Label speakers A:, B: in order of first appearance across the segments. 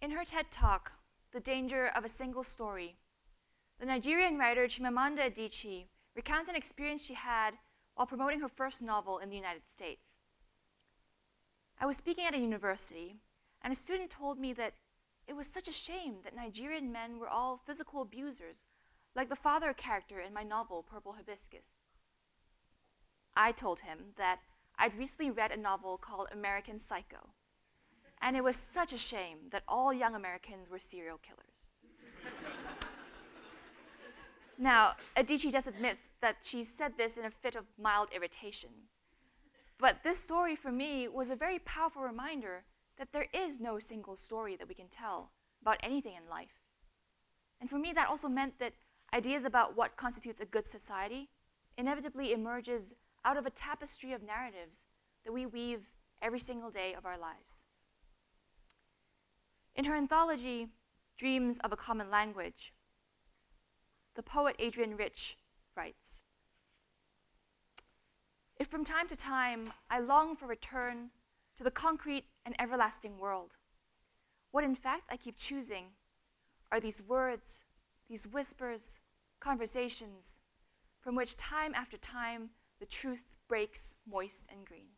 A: In her TED Talk, The Danger of a Single Story, the Nigerian writer Chimamanda Adichie recounts an experience she had while promoting her first novel in the United States. I was speaking at a university, and a student told me that it was such a shame that Nigerian men were all physical abusers, like the father character in my novel, Purple Hibiscus. I told him that I'd recently read a novel called American Psycho, and it was such a shame that all young Americans were serial killers. Now, Adichie does admit that she said this in a fit of mild irritation. But this story for me was a very powerful reminder that there is no single story that we can tell about anything in life. And for me, that also meant that ideas about what constitutes a good society inevitably emerges out of a tapestry of narratives that we weave every single day of our lives. In her anthology, Dreams of a Common Language, the poet Adrienne Rich writes, "If from time to time I long for return to the concrete and everlasting world, what in fact I keep choosing are these words, these whispers, conversations, from which time after time the truth breaks moist and green."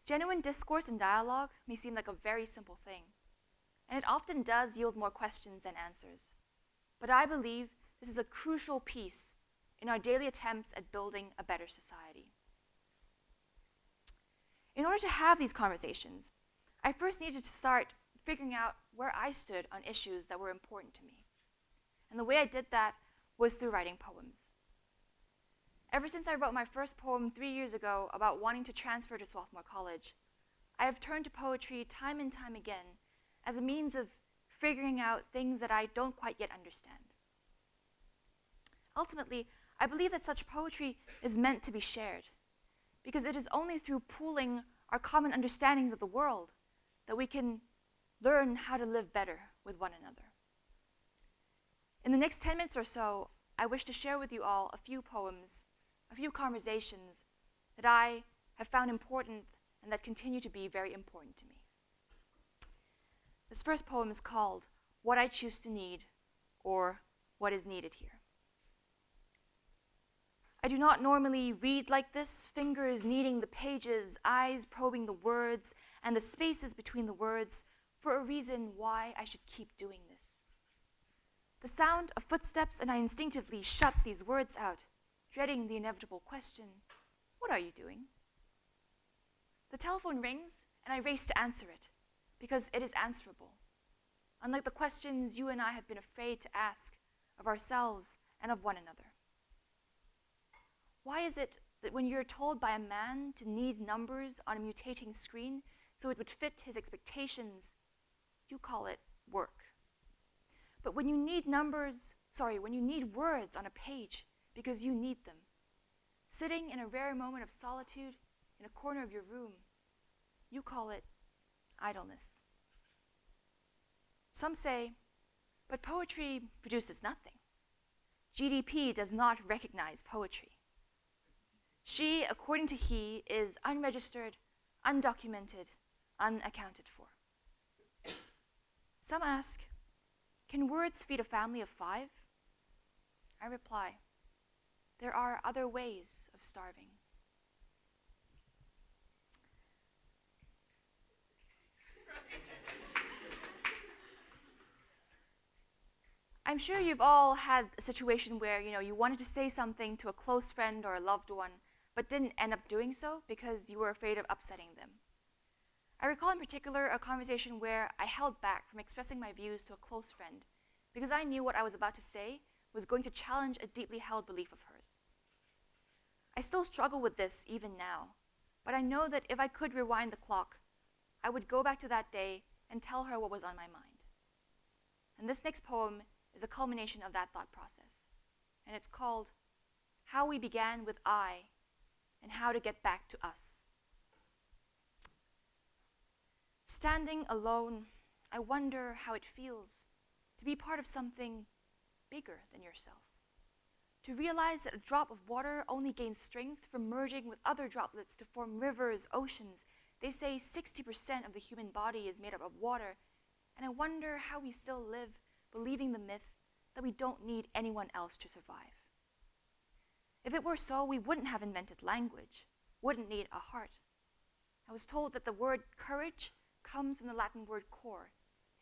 A: Genuine discourse and dialogue may seem like a very simple thing, and it often does yield more questions than answers. But I believe this is a crucial piece in our daily attempts at building a better society. In order to have these conversations, I first needed to start figuring out where I stood on issues that were important to me. And the way I did that was through writing poems. Ever since I wrote my first poem 3 years ago about wanting to transfer to Swarthmore College, I have turned to poetry time and time again as a means of figuring out things that I don't quite yet understand. Ultimately, I believe that such poetry is meant to be shared, because it is only through pooling our common understandings of the world that we can learn how to live better with one another. In the next 10 minutes or so, I wish to share with you all a few poems, a few conversations that I have found important and that continue to be very important to me. This first poem is called What I Choose to Need, or What is Needed Here. I do not normally read like this, fingers kneading the pages, eyes probing the words, and the spaces between the words, for a reason why I should keep doing this. The sound of footsteps, and I instinctively shut these words out, dreading the inevitable question, what are you doing? The telephone rings, and I race to answer it, because it is answerable, unlike the questions you and I have been afraid to ask of ourselves and of one another. Why is it that when you're told by a man to knead numbers on a mutating screen so it would fit his expectations, you call it work? But when you need words on a page because you need them, sitting in a rare moment of solitude in a corner of your room, you call it idleness. Some say, but poetry produces nothing. GDP does not recognize poetry. She, according to he, is unregistered, undocumented, unaccounted for. Some ask, can words feed a family of 5? I reply, there are other ways of starving. I'm sure you've all had a situation where you wanted to say something to a close friend or a loved one, but didn't end up doing so because you were afraid of upsetting them. I recall in particular a conversation where I held back from expressing my views to a close friend because I knew what I was about to say was going to challenge a deeply held belief of hers. I still struggle with this even now, but I know that if I could rewind the clock, I would go back to that day and tell her what was on my mind. And this next poem is a culmination of that thought process, and it's called How We Began with I and How to Get Back to Us. Standing alone, I wonder how it feels to be part of something bigger than yourself. To realize that a drop of water only gains strength from merging with other droplets to form rivers, oceans. They say 60% of the human body is made up of water, And I wonder how we still live believing the myth that we don't need anyone else to survive. If it were so, we wouldn't have invented language, wouldn't need a heart. I was told that the word courage comes from the Latin word cor.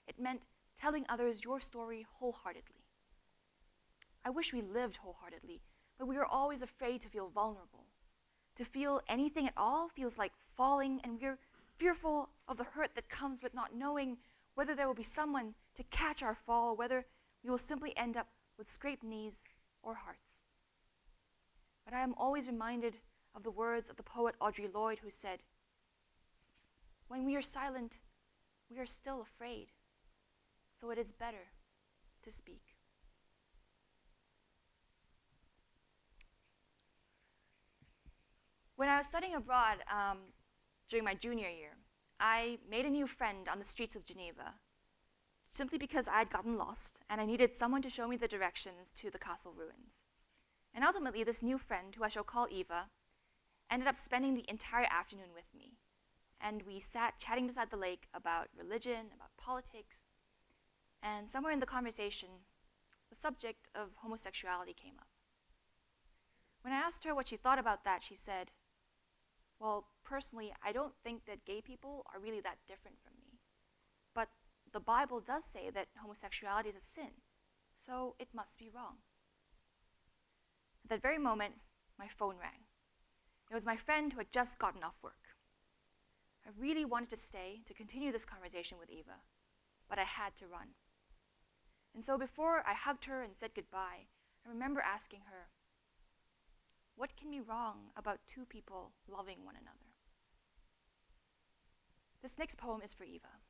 A: It meant telling others your story wholeheartedly. I wish we lived wholeheartedly, but we are always afraid to feel vulnerable. To feel anything at all feels like falling, and we're fearful of the hurt that comes with not knowing whether there will be someone to catch our fall, or whether we will simply end up with scraped knees or hearts. But I am always reminded of the words of the poet Audre Lorde, who said, "When we are silent, we are still afraid, so it is better to speak." When I was studying abroad during my junior year, I made a new friend on the streets of Geneva, simply because I had gotten lost and I needed someone to show me the directions to the castle ruins. And ultimately, this new friend, who I shall call Eva, ended up spending the entire afternoon with me. And we sat chatting beside the lake about religion, about politics, and somewhere in the conversation, the subject of homosexuality came up. When I asked her what she thought about that, she said, "Well, personally, I don't think that gay people are really that different from me. But the Bible does say that homosexuality is a sin, so it must be wrong." At that very moment, my phone rang. It was my friend who had just gotten off work. I really wanted to stay to continue this conversation with Eva, but I had to run. And so before I hugged her and said goodbye, I remember asking her, "What can be wrong about two people loving one another?" This next poem is for Eva,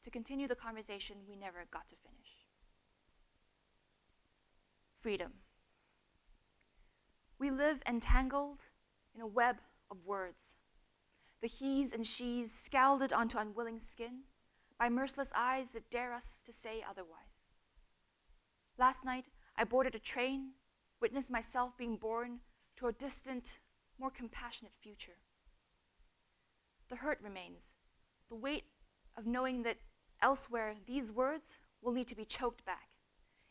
A: to continue the conversation we never got to finish. Freedom. We live entangled in a web of words, the he's and she's scalded onto unwilling skin by merciless eyes that dare us to say otherwise. Last night, I boarded a train, witnessed myself being born to a distant, more compassionate future. The hurt remains, the weight of knowing that elsewhere these words will need to be choked back,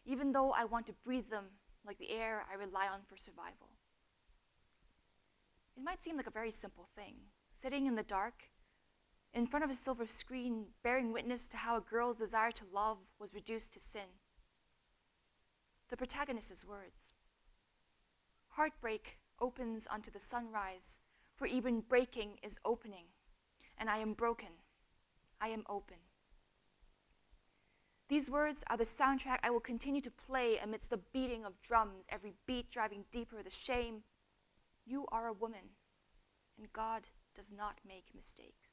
A: even though I want to breathe them like the air I rely on for survival. It might seem like a very simple thing, sitting in the dark, in front of a silver screen, bearing witness to how a girl's desire to love was reduced to sin. The protagonist's words. Heartbreak opens onto the sunrise, for even breaking is opening, and I am broken. I am open. These words are the soundtrack I will continue to play amidst the beating of drums, every beat driving deeper the shame. You are a woman, and God does not make mistakes.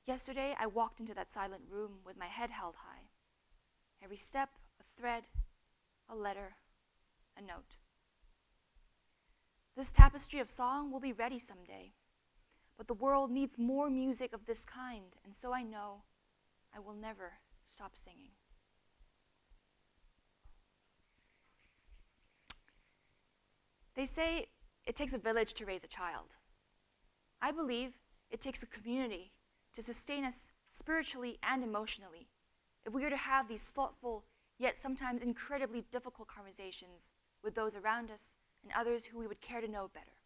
A: Yesterday, I walked into that silent room with my head held high. Every step, a thread, a letter, a note. This tapestry of song will be ready someday, but the world needs more music of this kind, and so I know I will never stop singing. They say it takes a village to raise a child. I believe it takes a community to sustain us spiritually and emotionally if we are to have these thoughtful, yet sometimes incredibly difficult conversations with those around us and others who we would care to know better.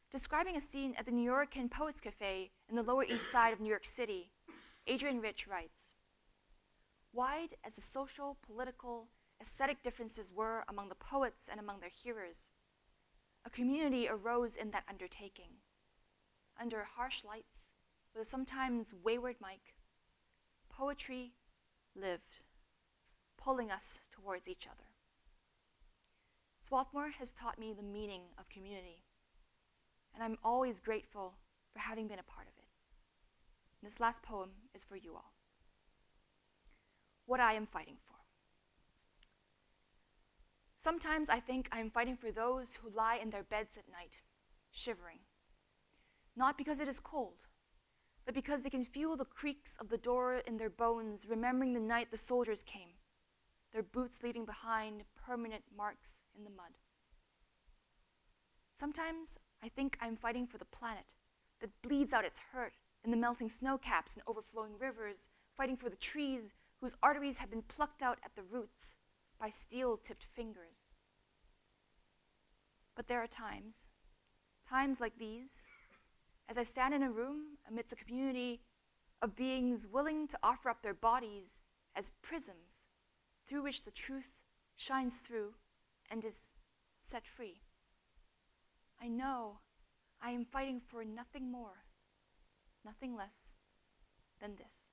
A: Describing a scene at the New Yorkan Poets Cafe in the Lower East Side of New York City, Adrienne Rich writes, "Wide as the social, political, aesthetic differences were among the poets and among their hearers, a community arose in that undertaking. Under harsh lights, with a sometimes wayward mic, poetry lived, pulling us towards each other." Swarthmore has taught me the meaning of community, and I'm always grateful for having been a part of it. And this last poem is for you all. What I am fighting for. Sometimes I think I am fighting for those who lie in their beds at night, shivering. Not because it is cold, but because they can feel the creaks of the door in their bones, remembering the night the soldiers came, their boots leaving behind permanent marks in the mud. Sometimes I think I'm fighting for the planet that bleeds out its hurt in the melting snow caps and overflowing rivers, fighting for the trees whose arteries have been plucked out at the roots by steel-tipped fingers. But there are times like these, as I stand in a room amidst a community of beings willing to offer up their bodies as prisms through which the truth shines through and is set free. I know I am fighting for nothing more, nothing less than this.